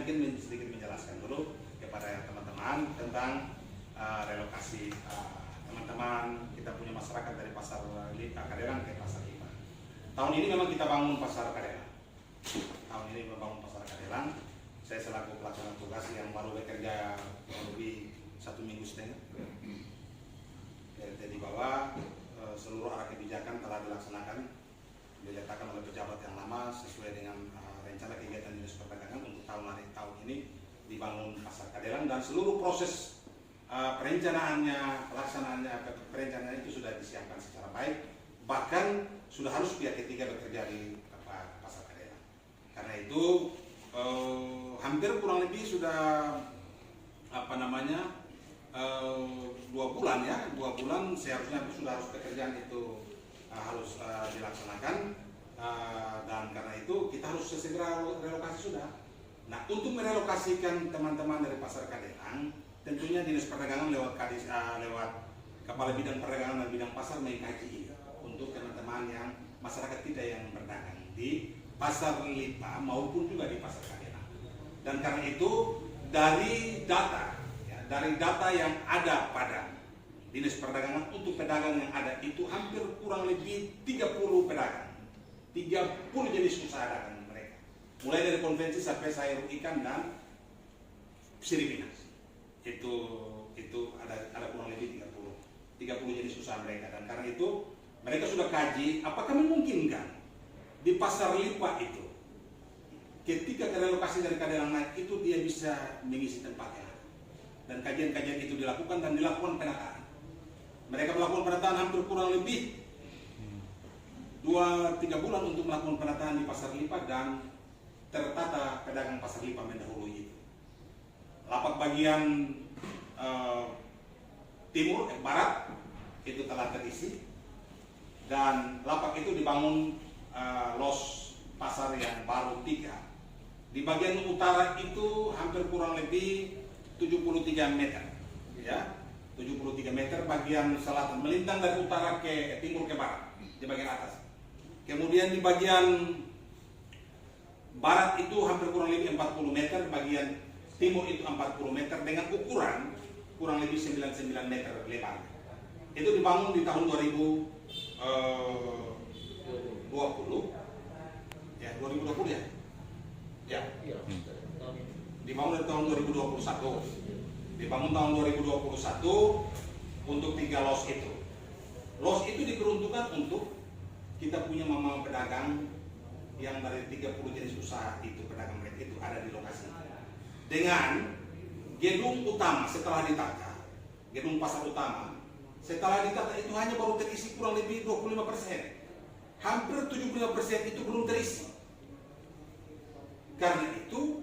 mungkin sedikit menjelaskan dulu kepada teman-teman tentang relokasi teman-teman. Kita punya masyarakat dari pasar Kadelang ke pasar Lipa. Tahun ini memang kita bangun pasar Kadelang. Tahun ini membangun pasar Kadelang. Saya selaku pelaksana tugas yang baru bekerja lebih 1 minggu setengah. Jadi bahwa seluruh arah kebijakan telah dilaksanakan, diletakkan oleh pejabat yang lama sesuai dengan rencana kegiatan dinas perdagangan untuk tahun ini dibangun pasar Kadelang, dan seluruh proses perencanaannya, perencanaan itu sudah disiapkan secara baik. Bahkan sudah harus pihak ketiga bekerja di pasar Kadelang. Karena itu hampir kurang lebih sudah 2 bulan ya, 2 bulan seharusnya sudah harus pekerjaan itu harus dilaksanakan, dan karena itu kita harus segera relokasi sudah. Nah, untuk merelokasikan teman-teman dari pasar Kadelang, tentunya dinas perdagangan lewat kepala bidang perdagangan dan bidang pasar mengkaji untuk teman-teman yang masyarakat kita yang berdagang di pasar Lipa maupun juga di pasar Kadelang. Dan karena itu dari data yang ada pada dinas perdagangan untuk pedagang yang ada itu hampir kurang lebih 30 pedagang, 30 jenis usaha dagang mereka, mulai dari konvensi sampai sayur ikan dan siripina. Itu ada kurang lebih 30 jenis usaha mereka. Dan karena itu mereka sudah kaji apakah memungkinkan di pasar Lipa itu ketika relokasi dari Kadelang naik itu dia bisa mengisi tempatnya. Dan kajian-kajian itu dilakukan dan dilakukan penataan. Mereka melakukan penataan hampir kurang lebih 2-3 bulan untuk melakukan penataan di pasar Lipa, dan tertata pedagang pasar Lipa mendahului itu. Lapak bagian barat itu telah terisi, dan lapak itu dibangun los pasar yang baru 3. Di bagian utara itu hampir kurang lebih 73 meter, ya, 73 meter bagian selatan, melintang dari utara ke timur ke barat di bagian atas. Kemudian di bagian barat itu hampir kurang lebih 40 meter, bagian timur itu 40 meter dengan ukuran kurang lebih 99 meter lebar. Itu dibangun di tahun 2020, ya 2020 ya, ya. Dibangun dari tahun 2021. Dibangun tahun 2021 untuk 3 los itu. Los itu diperuntukkan untuk kita punya mama pedagang yang dari 30 jenis usaha itu, pedagang mereka itu ada di lokasi. Dengan gedung utama setelah ditata, gedung pasar utama setelah ditata itu hanya baru terisi kurang lebih 25%. Hampir 75% itu belum terisi. Karena itu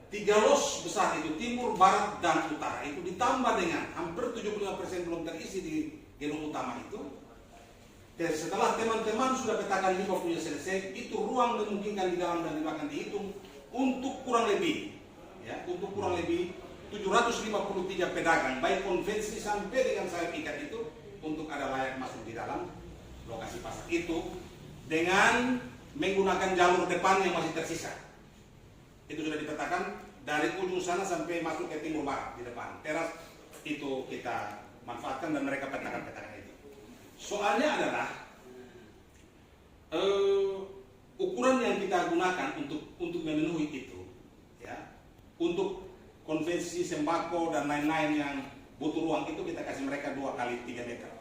3 los besar itu, timur, barat, dan utara itu ditambah dengan hampir 75% belum terisi di gedung utama itu. Dan setelah teman-teman sudah petakan 50 selesai, itu ruang memungkinkan di dalam dan di belakang dihitung untuk kurang lebih, ya, untuk kurang lebih 753 pedagang, baik konvensi sampai dengan sayur ikan itu, untuk ada layak masuk di dalam lokasi pasar itu dengan menggunakan jalur depan yang masih tersisa. Itu sudah dipetakan dari ujung sana sampai masuk ke timur barat di depan teras itu kita manfaatkan, dan mereka petakan itu. Soalnya adalah ukuran yang kita gunakan untuk memenuhi itu, ya, untuk konvensi sembako dan lain-lain yang butuh ruang itu kita kasih mereka 2 kali 3 meter.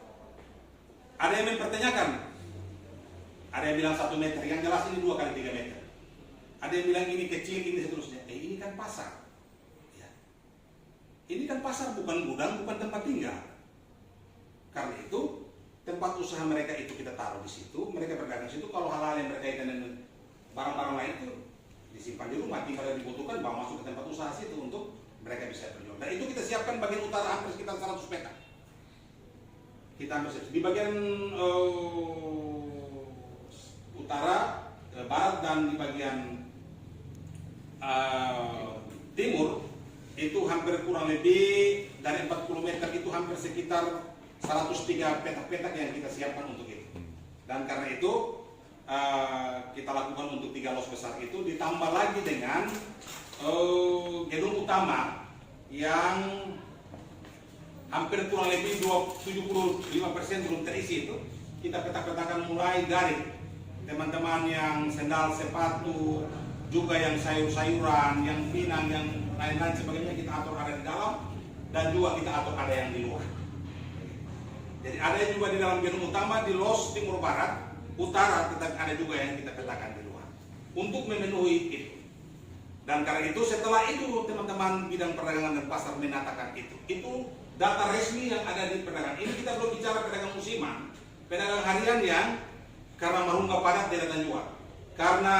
Ada yang mempertanyakan, ada yang bilang 1 meter, yang jelas ini 2 kali 3 meter. Ada yang bilang ini kecil, ini seterusnya. Ini kan pasar, ya. Ini kan pasar, bukan gudang, bukan tempat tinggal. Karena itu tempat usaha mereka itu kita taruh di situ, mereka berdagang di situ. Kalau hal-hal yang berkaitan dengan barang-barang lain itu disimpan di rumah, tinggal dibutuhkan bawa masuk ke tempat usaha situ untuk mereka bisa berjual. Dan itu kita siapkan bagian utara hampir sekitar 100 meter. Kita ambil di bagian utara, barat, dan di bagian timur itu hampir kurang lebih dari 40 meter itu hampir sekitar 103 petak-petak yang kita siapkan untuk itu. Dan karena itu kita lakukan untuk 3 los besar itu, ditambah lagi dengan utama yang hampir kurang lebih 75% belum terisi itu, kita peta-petakan mulai dari teman-teman yang sendal, sepatu, juga yang sayur-sayuran, yang pinang, yang lain-lain sebagainya kita atur ada di dalam, dan juga kita atur ada yang di luar. Jadi ada yang juga di dalam gedung utama, di los timur barat, utara, tetapi ada juga yang kita petakan di luar untuk memenuhi itu. Dan karena itu setelah itu teman-teman bidang perdagangan dan pasar menatakan itu data resmi yang ada di perdagangan. Ini kita belum bicara pedagang musiman, pedagang harian yang karena marungga padat dia datang jual, karena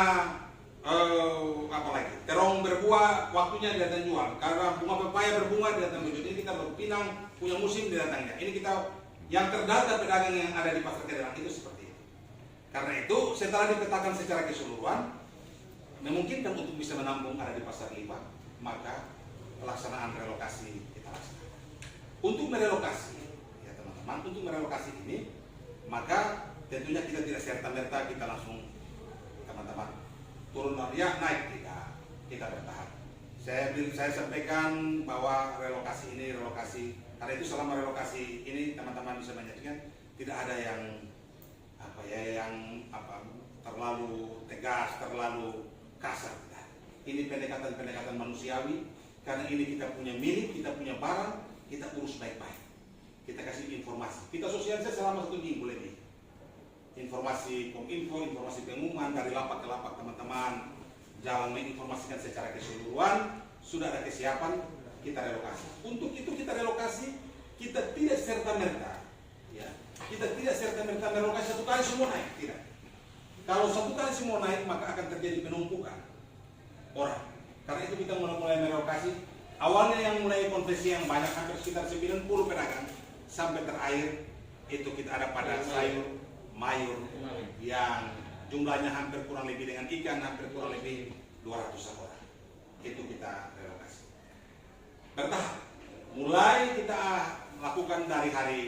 apa lagi, terong berbuah waktunya dia datang jual, karena bunga pepaya berbunga dia datang jual. Ini kita baru pinang punya musim dia datangnya. Ini kita yang terdata pedagang yang ada di pasar Kedelang itu seperti itu. Karena itu setelah dipetakan secara keseluruhan, memungkinkan untuk bisa menampung ada di pasar Lipa, maka pelaksanaan relokasi kita laksanakan. Untuk merelokasi, ya teman-teman, untuk merelokasi ini, maka tentunya kita tidak serta-merta kita langsung teman-teman turun ya naik, tidak, kita bertahap. Saya sampaikan bahwa relokasi ini relokasi, karena itu selama relokasi ini teman-teman bisa menyaksikan tidak ada yang terlalu tegas, terlalu kasar. Ini pendekatan-pendekatan manusiawi, karena ini kita punya milik, kita punya barang, kita urus baik-baik. Kita kasih informasi, kita sosialisasi selama 1 minggu lebih. Informasi kominfo, informasi pengumuman dari lapak ke lapak teman-teman, jalan menginformasikan secara keseluruhan, sudah ada kesiapan, kita relokasi. Untuk itu kita relokasi, kita tidak serta-merta, ya, kita tidak serta-merta relokasi satu kali semua naik, tidak. Kalau satu kali semua naik, maka akan terjadi penumpukan orang. Karena itu kita mulai merelokasi. Awalnya yang mulai konversi yang banyak, hampir sekitar 90 pedagang, sampai terakhir itu kita ada pada sayur, mayur, yang jumlahnya hampir kurang lebih dengan ikan, hampir kurang lebih 200 orang. Itu kita relokasi. Bertahap. Mulai kita lakukan dari hari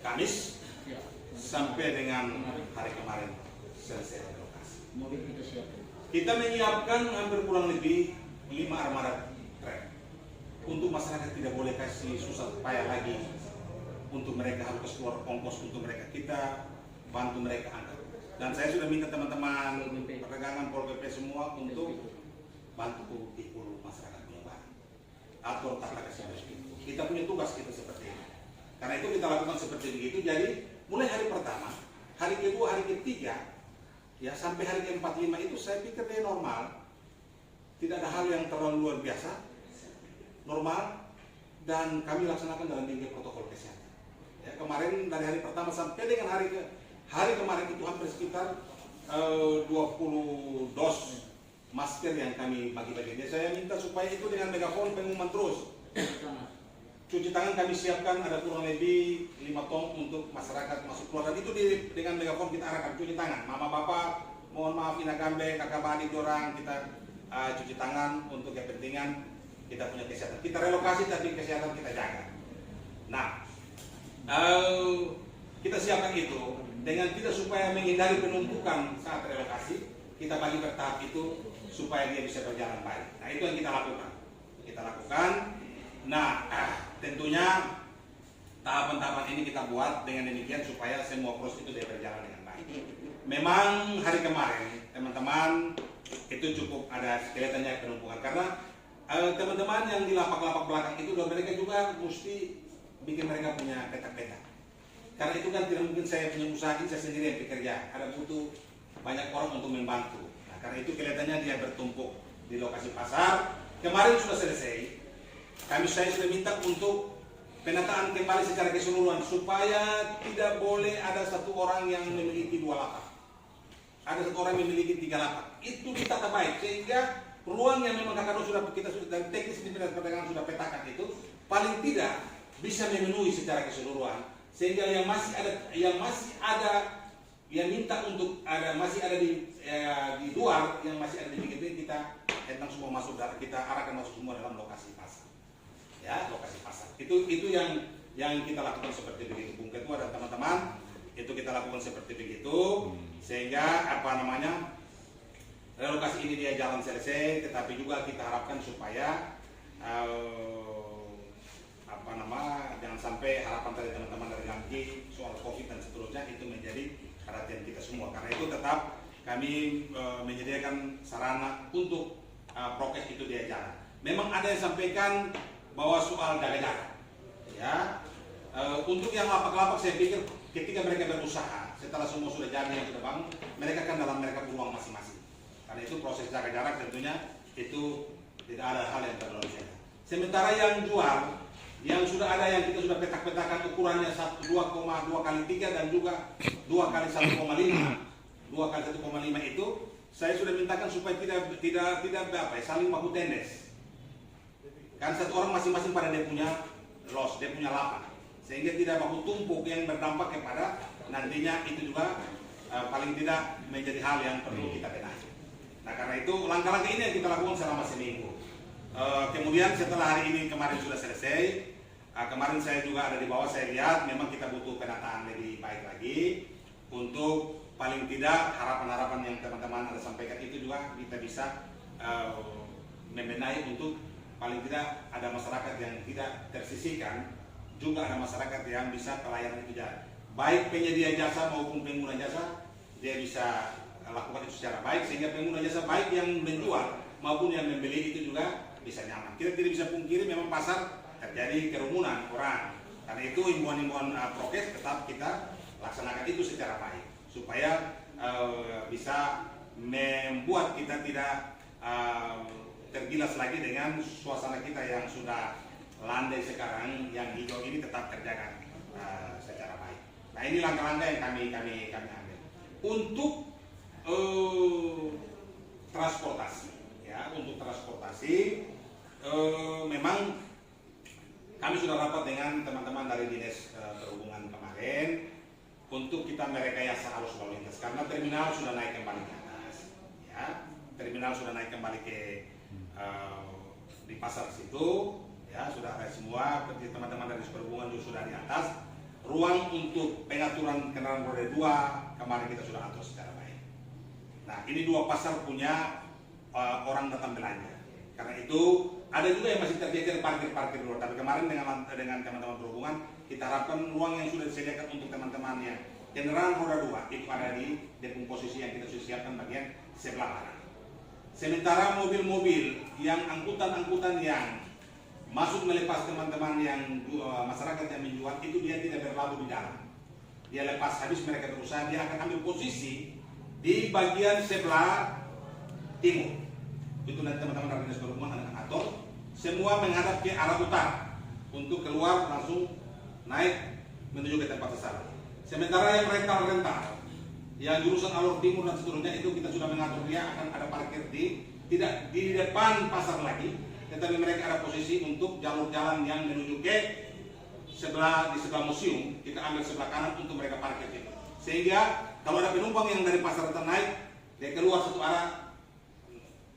Kamis sampai dengan hari kemarin selesai relokasi. Kita menyiapkan hampir kurang lebih 5 armada truk untuk masyarakat tidak boleh kasih susah payah lagi untuk mereka harus keluar ongkos untuk mereka. Kita bantu mereka angkat. Dan saya sudah minta teman-teman perdagangan Pol PP semua untuk bantu ikut masyarakat punya barang. Atur tata kasih itu. Kita punya tugas kita seperti ini. Karena itu kita lakukan seperti begitu. Jadi mulai hari pertama, hari kedua, hari ketiga, ya sampai hari ke-4, 5 itu saya pikir dia normal. Tidak ada hal yang terlalu luar biasa. Normal, dan kami laksanakan dalam tingkat protokol kesehatan. Ya, kemarin dari hari pertama sampai dengan hari kemarin itu hampir sekitar 20 dos masker yang kami bagi-bagi. Jadi saya minta supaya itu dengan megafon pengumuman terus. Cuci tangan kami siapkan ada kurang lebih 5 tong untuk masyarakat masuk keluar, dan itu dengan megafon kita arahkan cuci tangan. Mama bapak, mohon maaf ina gambe, kakak adik orang, kita cuci tangan untuk kepentingan kita punya kesehatan. Kita relokasi tapi kesehatan kita jaga. Nah, kita siapkan itu dengan kita supaya menghindari penumpukan saat relokasi. Kita bagi bertahap itu supaya dia bisa berjalan baik. Nah, itu yang kita lakukan. Nah, tentunya tahapan-tahapan ini kita buat dengan demikian supaya semua proses itu dia berjalan dengan baik. Memang hari kemarin teman-teman itu cukup ada kelihatannya penumpukan karena teman-teman yang di lapak-lapak belakang itu mereka juga mesti bikin mereka punya peta-peta. Karena itu kan tidak mungkin saya punya usaha ini saya sendiri yang bekerja, ada butuh banyak orang untuk membantu. Nah, karena itu kelihatannya dia bertumpuk di lokasi pasar. Kemarin sudah selesai. Saya sudah minta untuk penataan kembali secara keseluruhan supaya tidak boleh ada satu orang yang memiliki 2 lapak. Ada satu orang yang memiliki 3 lapak. Itu ditata baik sehingga ruang yang memang kakak sudah kita dari teknis di perdagangan sudah petakan itu paling tidak bisa memenuhi secara keseluruhan, sehingga yang masih ada yang minta untuk masih ada di luar, yang masih ada di pinggir kita tentang semua masuk, kita arahkan masuk semua dalam lokasi pasar. Ya, lokasi pasar. Itu yang kita lakukan seperti begitu, Bung Ketua dan teman-teman. Itu kita lakukan seperti begitu sehingga relokasi ini dia jalan selesai, tetapi juga kita harapkan supaya jangan sampai harapan dari teman-teman dari Gamki soal COVID dan seterusnya itu menjadi perhatian kita semua. Karena itu tetap kami menyediakan sarana untuk prokes itu dia jalan. Memang ada yang sampaikan bahwa soal jaga jarak, ya. Untuk yang lapak-lapak saya pikir ketika mereka berusaha setelah semua sudah jadi yang sudah bangun, mereka kan dalam mereka peluang masing-masing. Karena itu proses jaga jarak tentunya itu tidak ada hal yang terlalu jauh. Sementara yang jual, yang sudah ada yang kita sudah petak-petakan ukurannya 2,2 kali 3 dan juga 2 kali 1,5. 2 kali 1,5 itu saya sudah mintakan supaya tidak saling baku tendes. Kan satu orang masing-masing pada dia punya los, dia punya lapak, sehingga tidak baku tumpuk yang berdampak kepada nantinya itu juga paling tidak menjadi hal yang perlu kita benahi. Nah karena itu langkah-langkah ini yang kita lakukan selama seminggu. Kemudian setelah hari ini kemarin sudah selesai, kemarin saya juga ada di bawah, saya lihat memang kita butuh penataan lebih baik lagi untuk paling tidak harapan-harapan yang teman-teman ada sampaikan itu juga kita bisa membenahi untuk paling tidak ada masyarakat yang tidak tersisihkan, juga ada masyarakat yang bisa pelayanan itu jalan. Baik penyedia jasa maupun pengguna jasa dia bisa lakukan itu secara baik, sehingga pengguna jasa baik yang menjual maupun yang membeli itu juga bisa nyaman. Kita tidak bisa pungkiri memang pasar terjadi kerumunan orang. Karena itu himbauan-himbauan prokes tetap kita laksanakan itu secara baik supaya bisa membuat kita tidak tergilas lagi dengan suasana kita yang sudah landai sekarang, yang hijau ini tetap terjaga secara baik. Nah ini langkah-langkah yang kami ambil untuk transportasi, ya. Untuk transportasi memang kami sudah rapat dengan teman-teman dari Dinas Perhubungan kemarin untuk kita merekayasa arus lalu lintas karena terminal sudah naik kembali ke atas, ya. Terminal sudah naik kembali ke di pasar situ, ya, sudah ada semua. Teman-teman dari Perhubungan juga sudah di atas. Ruang untuk pengaturan kendaraan roda 2 kemarin kita sudah atur secara baik. Nah ini 2 pasar punya orang datang belanja. Karena itu ada juga yang masih terjejer parkir luar. Tapi kemarin dengan teman-teman Perhubungan kita harapkan ruang yang sudah disediakan untuk teman-teman yang kendaraan roda 2 itu ada di depan posisi yang kita sudah siapkan bagian sebelah kanan. Sementara mobil-mobil yang angkutan-angkutan yang masuk melepas teman-teman yang masyarakat yang menjual itu dia tidak berlabuh di dalam. Dia lepas habis mereka berusaha, dia akan ambil posisi di bagian sebelah timur. Itu nanti teman-teman dari Dinas Perhubungan akan atur semua menghadap ke arah utara untuk keluar langsung naik menuju ke tempat sasaran. Sementara yang rental yang jurusan alur timur dan seterusnya itu kita sudah mengatur dia akan ada parkir tidak di depan pasar lagi, tetapi mereka ada posisi untuk jalur jalan yang menuju ke di sebelah museum, kita ambil sebelah kanan untuk mereka parkir itu. Sehingga kalau ada penumpang yang dari pasar naik, dia keluar satu arah,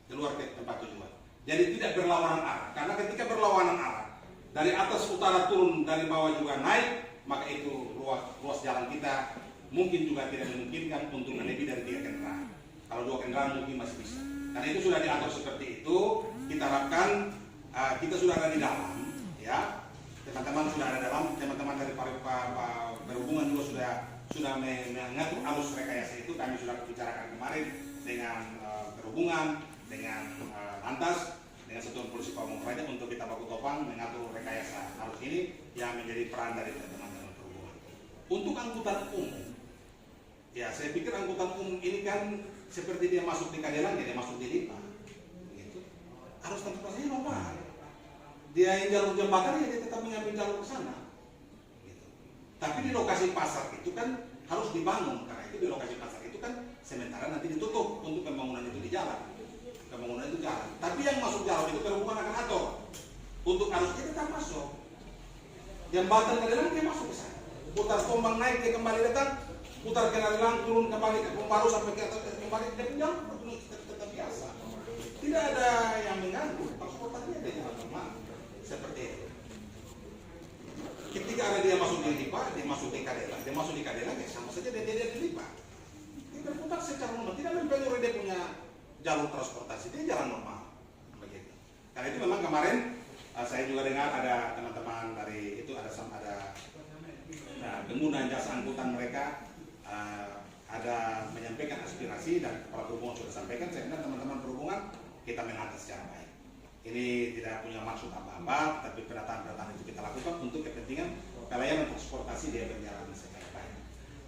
keluar ke tempat tujuan. Jadi tidak berlawanan arah, karena ketika berlawanan arah dari atas utara turun, dari bawah juga naik, maka itu ruas jalan kita mungkin juga tidak memungkinkan untuk lebih dari 3 kendaraan. Kalau 2 kendaraan mungkin masih bisa. Karena itu sudah diatur seperti itu. Kita harapkan kita sudah ada di dalam, ya. Teman-teman sudah ada dalam. Teman-teman dari Perhubungan juga sudah mengatur arus rekayasa itu. Kami sudah bicarakan kemarin dengan Perhubungan, dengan Lantas, dengan Satuan Polisi Pamung Praja untuk kita baku topang mengatur rekayasa arus ini yang menjadi peran dari teman-teman Perhubungan. Untuk angkutan umum, ya saya pikir angkutan umum ini kan seperti dia masuk di Kadelang, dia masuk di Lipa, gitu. Harus transportasinya normal. Dia yang jalur jembatan ya dia tetap mengambil jalur ke sana, gitu. Tapi di lokasi pasar itu kan harus dibangun, karena itu di lokasi pasar itu kan sementara nanti ditutup untuk pembangunan itu di jalan. Pembangunan itu jalan. Tapi yang masuk jalan itu Perhubungan akan atur untuk arusnya tetap masuk. Jembatan Kadelang dia masuk ke sana. Putar Tombang naik dia kembali datang. Putar ke Kadelang turun kembali ke Pembaru sampai ke atas kembali ke jalan tetap biasa. Tidak ada yang mengganggu, transportasinya ada jalan normal seperti itu. Ketika ada dia masuk di Lipa, dia masuk di Kadelang, dia masuk di Kadelang ya sama saja dia di Lipa. Dia berputar secara normal, tidak mempengaruhi dia punya jalur transportasi itu jalan normal begitu. Karena itu memang kemarin saya juga dengar ada teman-teman dari itu ada pengguna jasa angkutan mereka ada menyampaikan aspirasi dan kepala perhubungan sudah sampaikan. Saya bilang teman-teman perhubungan kita menata secara baik. Ini tidak punya maksud apa-apa, tapi penataan-penataan itu kita lakukan untuk kepentingan pelayanan transportasi dia berjalan secara baik.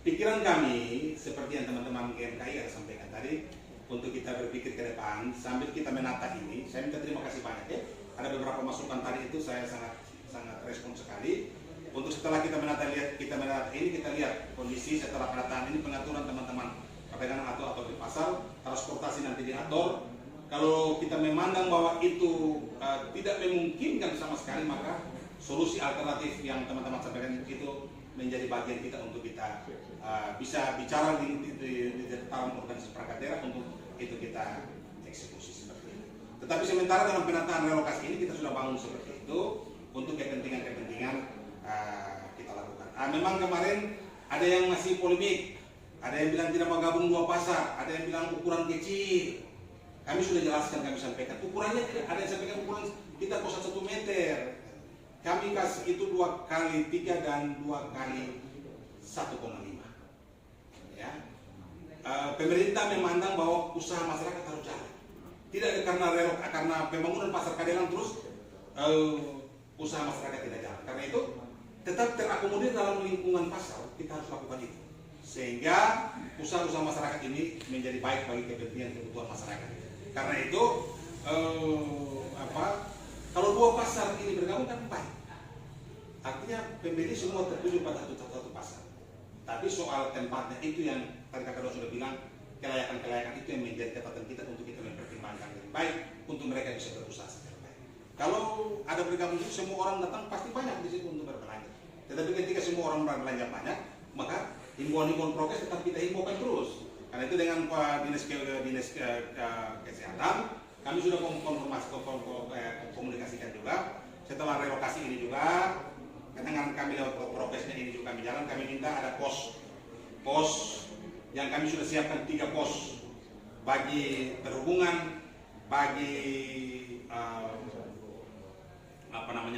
Pikiran kami seperti yang teman-teman GMKI ada sampaikan tadi, untuk kita berpikir ke depan sambil kita menata ini. Saya minta terima kasih banyak ya. Ada beberapa masukan tadi itu saya sangat respon sekali. Untuk setelah kita menata ini kita lihat kondisi setelah penataan ini, pengaturan teman-teman perdagangan atau di pasar, transportasi nanti diatur. Kalau kita memandang bahwa itu tidak memungkinkan sama sekali, maka solusi alternatif yang teman-teman sampaikan itu menjadi bagian kita untuk kita bisa bicara di dalam organisasi perangkat daerah untuk itu kita eksekusi seperti itu. Tetapi sementara dalam penataan relokasi ini kita sudah bangun seperti itu untuk kepentingan-kepentingan kita lakukan. Memang kemarin ada yang masih polemik, ada yang bilang tidak mau gabung dua pasar, ada yang bilang ukuran kecil. Kami sudah jelaskan, kami sampaikan ukurannya tidak ada yang sampaikan ukuran kita pusat 1 meter. Kami kasih itu 2 kali 3 dan 2 kali 1,5. Ya. Pemerintah memandang bahwa usaha masyarakat harus jalan. Tidak karena pembangunan pasar Kadelang terus usaha masyarakat tidak jalan. Karena itu tetap terakomodir dalam lingkungan pasar, kita harus lakukan itu. Sehingga usaha-usaha masyarakat ini menjadi baik bagi kebutuhan masyarakat. Karena itu kalau 2 pasar ini bergabung kan baik. Artinya pembeli semua tertuju pada satu pasar. Tapi soal tempatnya itu yang tadi Kakak sudah bilang, kelayakan-kelayakan itu yang menjadi catatan kita untuk kita mempertimbangkan lebih baik untuk mereka bisa berusaha secara baik. Kalau ada bergabung itu semua orang datang pasti banyak di situ untuk berbelanja. Tetapi ketika semua orang berbelanja banyak, maka himbauan-himbauan prokes tetap kita himbaukan terus. Karena itu dengan dinas kesehatan kami sudah komunikasikan juga. Setelah relokasi ini juga, dengan kami lewat prokesnya ini juga kami jalan, kami minta ada pos yang kami sudah siapkan 3 pos bagi perhubungan, bagi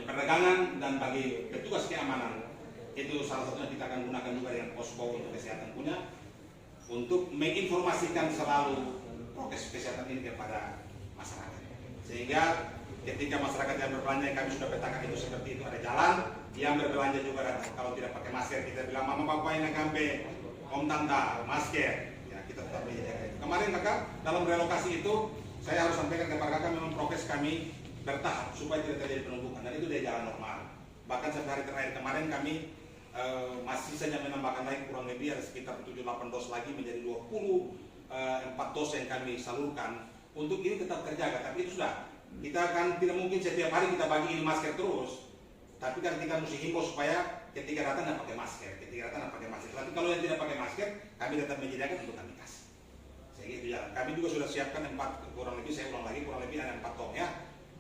perdagangan dan bagi petugas keamanan. Itu salah satunya kita akan gunakan juga dengan posko untuk kesehatan punya, untuk menginformasikan selalu prokes kesehatan ini kepada masyarakat. Sehingga ketika masyarakat yang berbelanja, kami sudah petakan itu seperti itu, ada jalan, yang berbelanja juga datang. Kalau tidak pakai masker, kita bilang mama papa ini kampe, om tanta, masker. Ya, kita tetap menjaga itu. Kemarin kakak dalam relokasi itu, saya harus sampaikan kepada kakak memang prokes kami bertahap supaya tidak terjadi penumpukan, dan itu dia jalan normal. Bahkan sampai hari terakhir kemarin kami masih saja menambahkan lagi kurang lebih ada sekitar 7-8 dos lagi menjadi 24 dos yang kami salurkan untuk ini tetap terjaga. Tapi itu sudah, kita kan tidak mungkin setiap hari kita bagi ini masker terus, tapi kan kita mesti himbau supaya ketika datang tidak pakai masker, Tapi kalau yang tidak pakai masker, kami tetap menyediakan untuk kami kasih. Sehingga itu jalan. Kami juga sudah siapkan 4, kurang lebih saya ulang lagi, kurang lebih ada 4 tong ya.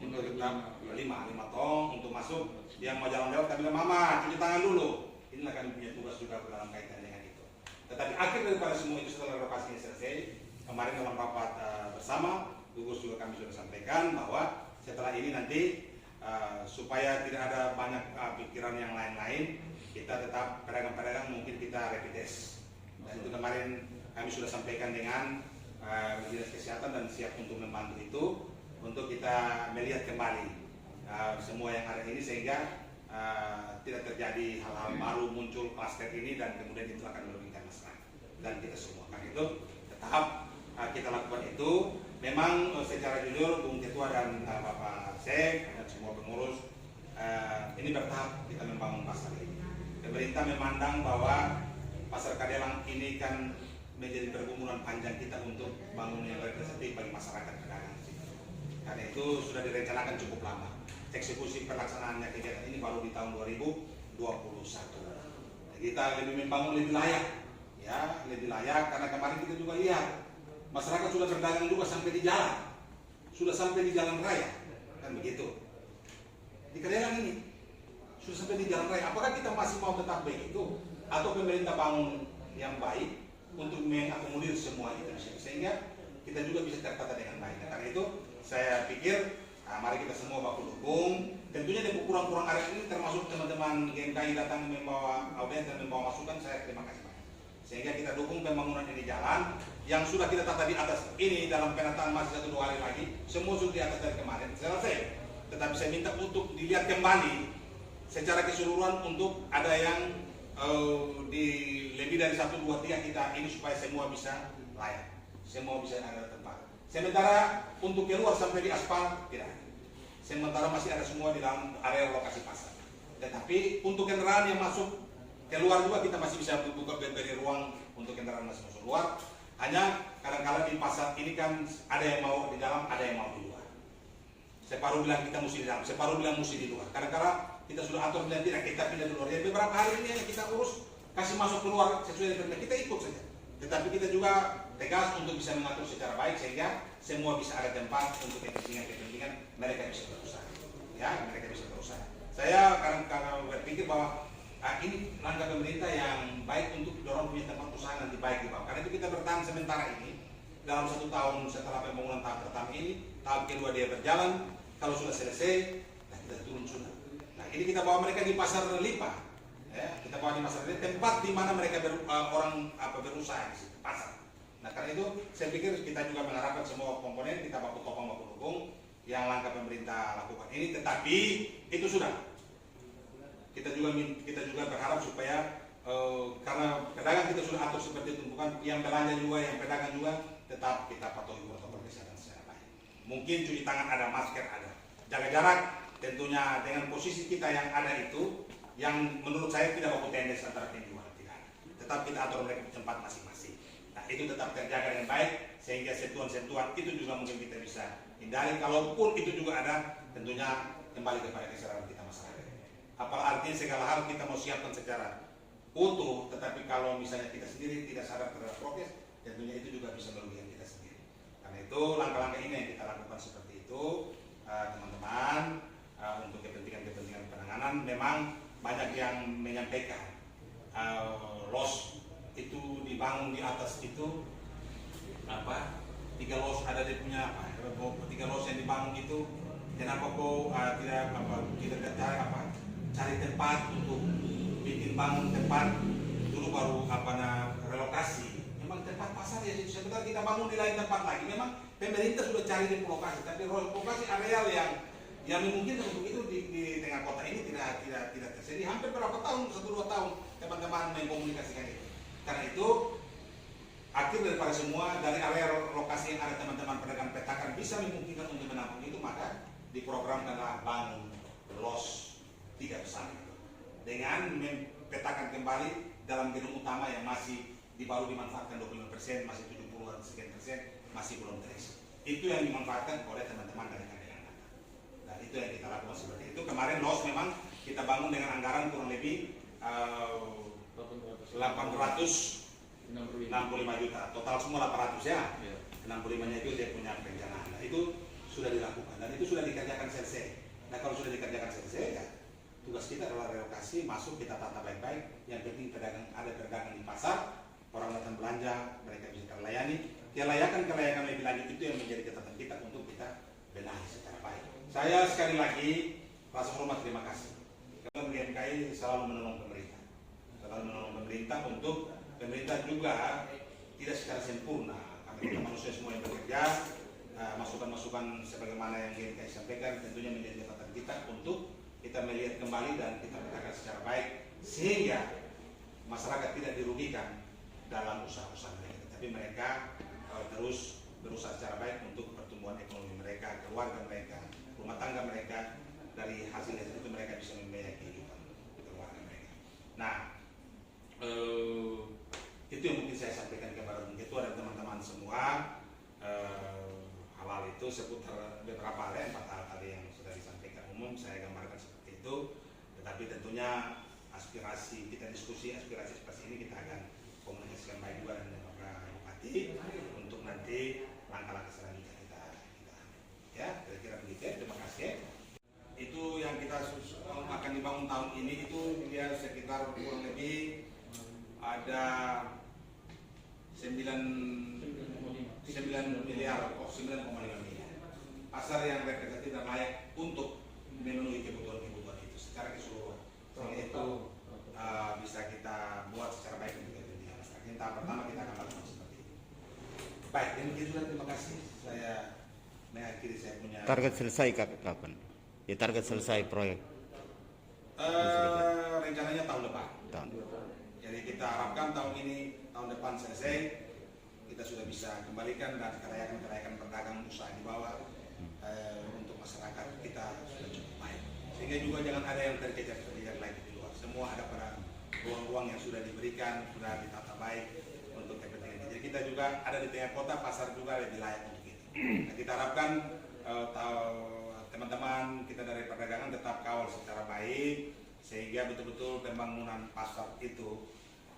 Untuk tetap 5 tong untuk masuk. Yang mau jalan lewat kami bilang, mama cuci tangan dulu. Inilah kami punya tugas juga dalam kaitan dengan itu. Tetapi akhir daripada semua itu setelah relokasi ini selesai, kemarin dalam rapat bersama, gugus juga kami sudah sampaikan bahwa setelah ini nanti supaya tidak ada banyak pikiran yang lain-lain, kita tetap pedagang-pedagang mungkin kita rapid test. Dan itu kemarin kami sudah sampaikan dengan dinas kesehatan dan siap untuk membantu itu, untuk kita melihat kembali semua yang ada ini sehingga tidak terjadi hal-hal baru muncul klaster ini dan kemudian itu akan merugikan masyarakat dan kita semua. Karena itu tetap kita lakukan itu. Memang secara jujur Bung Ketua dan Bapak Sek dan semua pengurus ini bertahap kita membangun pasar ini. Pemerintah memandang bahwa pasar Kadelang ini kan menjadi pergumulan panjang kita untuk bangun yang representatif bagi masyarakat pedagang. Karena itu sudah direncanakan cukup lama. Eksekusi pelaksanaannya kegiatan ini baru di tahun 2021. Kita lebih membangun lebih layak, ya lebih layak karena kemarin kita juga lihat masyarakat sudah berdagang juga sampai di jalan, sudah sampai di jalan raya, kan begitu. Di Kadelang ini sudah sampai di jalan raya. Apakah kita masih mau tetap begitu, atau pemerintah bangun yang baik untuk mengakomodir semua itu, sehingga kita juga bisa tertata dengan baik. Karena itu saya pikir mari kita semua baku dukung. Tentunya di kurang-kurang area ini termasuk teman-teman GMKI datang membawa audiens dan membawa masukan, saya terima kasih banyak. Sehingga kita dukung pembangunan ini jalan yang sudah kita tata di atas ini dalam penataan masih 1-2 hari lagi, semua sudah di atas dari kemarin selesai. Tetapi saya minta untuk dilihat kembali secara keseluruhan untuk ada yang di lebih dari 1, 2, 3 kita ini supaya semua bisa layak, semua bisa ada tempat. Sementara untuk keluar sampai di aspal tidak. Sementara masih ada semua di dalam area lokasi pasar. Tetapi untuk kendaraan yang masuk keluar juga kita masih bisa buka beri ruang untuk kendaraan masuk keluar. Hanya kadang-kadang di pasar ini kan ada yang mau di dalam, ada yang mau di luar. Separuh bilang kita mesti di dalam, separuh bilang mesti di luar. Kadang-kadang kita sudah atur dan tidak kita pindah di luar. Ya, beberapa hari ini yang kita urus kasih masuk keluar sesuai dengan kita ikut saja. Tetapi kita juga tegas untuk bisa mengatur secara baik sehingga semua bisa ada tempat untuk kepentingan mereka bisa berusaha. Ya, mereka bisa berusaha. Saya kadang-kadang berpikir bahwa ini langkah pemerintah yang baik untuk dorong punya tempat usaha nanti baik di bawah. Karena itu kita bertahan sementara ini dalam 1 tahun setelah pembangunan tahap pertama ini, tahap kedua dia berjalan. Kalau sudah selesai, nah kita turun sudah. Nah ini kita bawa mereka di pasar Lipa. Ya, kita bawa di pasar Lipa, tempat di mana mereka berusaha di pasar. Nah karena itu saya pikir kita juga mengharapkan semua komponen kita baku topang baku dukung yang langkah pemerintah lakukan ini. Tetapi itu sudah. Kita juga berharap supaya karena pedagang kita sudah atur seperti itu, bukan yang belanja juga, yang pedagang juga tetap kita patuhi protokol kesehatan secara baik. Mungkin cuci tangan ada, masker ada, jaga jarak tentunya dengan posisi kita yang ada itu, yang menurut saya tidak baku tendes antara penjual tidak ada. Tetap kita atur mereka di tempat masing-masing. Nah itu tetap terjaga dengan baik sehingga sentuhan-sentuhan itu juga mungkin kita bisa hindari. Kalaupun itu juga ada, tentunya kembali kepada kesadaran kita masyarakat. Apa artinya segala hal kita mau siapkan secara utuh, tetapi kalau misalnya kita sendiri tidak sadar terhadap prokes, tentunya itu juga bisa merugikan kita sendiri. Karena itu langkah-langkah ini yang kita lakukan seperti itu, teman-teman, untuk kepentingan penanganan. Memang banyak yang menyampaikan los itu dibangun di atas itu 3 los ada dia punya 3 los yang dibangun itu, kenapa kok tidak cari tempat untuk bikin bangun tempat dulu baru relokasi. Memang tempat pasar ya sebentar kita bangun di lain tempat lagi. Memang pemerintah sudah cari di lokasi, tapi lokasi areal yang memungkinkan untuk itu di tengah kota ini tidak terjadi. Hampir berapa tahun, 1-2 tahun teman-teman mengkomunikasikan itu. Karena itu akhir daripada semua dari area lokasi yang ada teman-teman pedagang petakan bisa memungkinkan untuk menampung itu, maka diprogramkanlah bangun los 3 besar itu dengan mempetakan kembali dalam gedung utama yang masih baru dimanfaatkan 25%, masih 70-an sekian persen masih belum terisi. Itu yang dimanfaatkan oleh teman-teman dari KDN. Dan itu yang kita lakukan seperti itu. Kemarin los memang kita bangun dengan anggaran kurang lebih 865 juta, total semua 800 ya. 65-nya itu dia punya perencanaan. Nah, itu sudah dilakukan dan itu sudah dikerjakan selesai. Nah kalau sudah dikerjakan selesai ya tugas kita adalah relokasi, masuk kita tata baik-baik. Yang penting ada pedagang di pasar, orang datang belanja, mereka bisa terlayani. Kelayakan lebih lanjut itu yang menjadi catatan kita untuk kita benahi secara baik. Saya sekali lagi rasa hormat terima kasih. Karena GMKI selalu menolong pemerintah, untuk pemerintah juga tidak secara sempurna. Kami kita manusia semua yang bekerja, masukan-masukan sebagaimana yang GMKI sampaikan tentunya menjadi catatan kita untuk kita melihat kembali dan kita bergerak secara baik sehingga masyarakat tidak dirugikan dalam usaha-usaha mereka, tapi mereka terus berusaha secara baik untuk pertumbuhan ekonomi mereka, keluarga mereka, rumah tangga mereka. Dari hasil itu mereka bisa membiayai kehidupan keluarga mereka. Nah, itu yang mungkin saya sampaikan kepada Ketua dan teman-teman semua. Hal-hal itu seputar beberapa hal, 4 hal tadi yang sudah disampaikan umum saya gambarkan seperti itu. Tetapi tentunya aspirasi kita diskusi aspirasi seperti ini kita akan komunikasikan baik juga dengan Bapak Bupati untuk nanti langkah-langkah selanjutnya kita ya kira-kira begitu. Terima kasih. Itu yang kita akan dibangun tahun ini itu dia sekitar kurang lebih ada 9 miliar pasar yang representatif dan layak untuk memenuhi kebutuhan itu secara keseluruhan. Sehingga itu bisa kita buat secara baik untuk kepentingan masyarakat. Yang tahap pertama kita akan lakukan seperti itu. Baik, demikian, terima kasih. Saya mengakhiri saya punya. Target selesai kapan? Ya, target selesai proyek. Rencananya tahun depan. Jadi kita harapkan tahun ini, tahun depan selesai, kita sudah bisa kembalikan dan kerayakan berdagang usaha di bawah untuk masyarakat kita sudah cukup baik. Sehingga juga jangan ada yang terkejar lagi di luar. Semua ada pada ruang-ruang yang sudah diberikan, sudah ditata baik untuk kepentingan. Jadi kita juga ada di tengah kota, pasar juga lebih layak untuk itu. Nah, kita harapkan teman-teman kita dari perdagangan tetap kawal secara baik sehingga betul-betul pembangunan pasar itu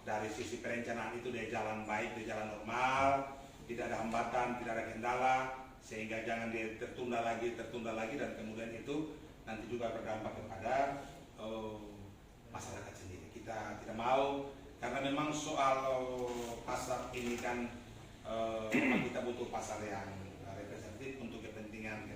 dari sisi perencanaan itu dia jalan baik, dia jalan normal, tidak ada hambatan, tidak ada kendala, sehingga jangan dia tertunda lagi dan kemudian itu nanti juga berdampak kepada masyarakat sendiri. Kita tidak mau, karena memang soal pasar ini kan memang kita butuh pasar yang representatif untuk kepentingan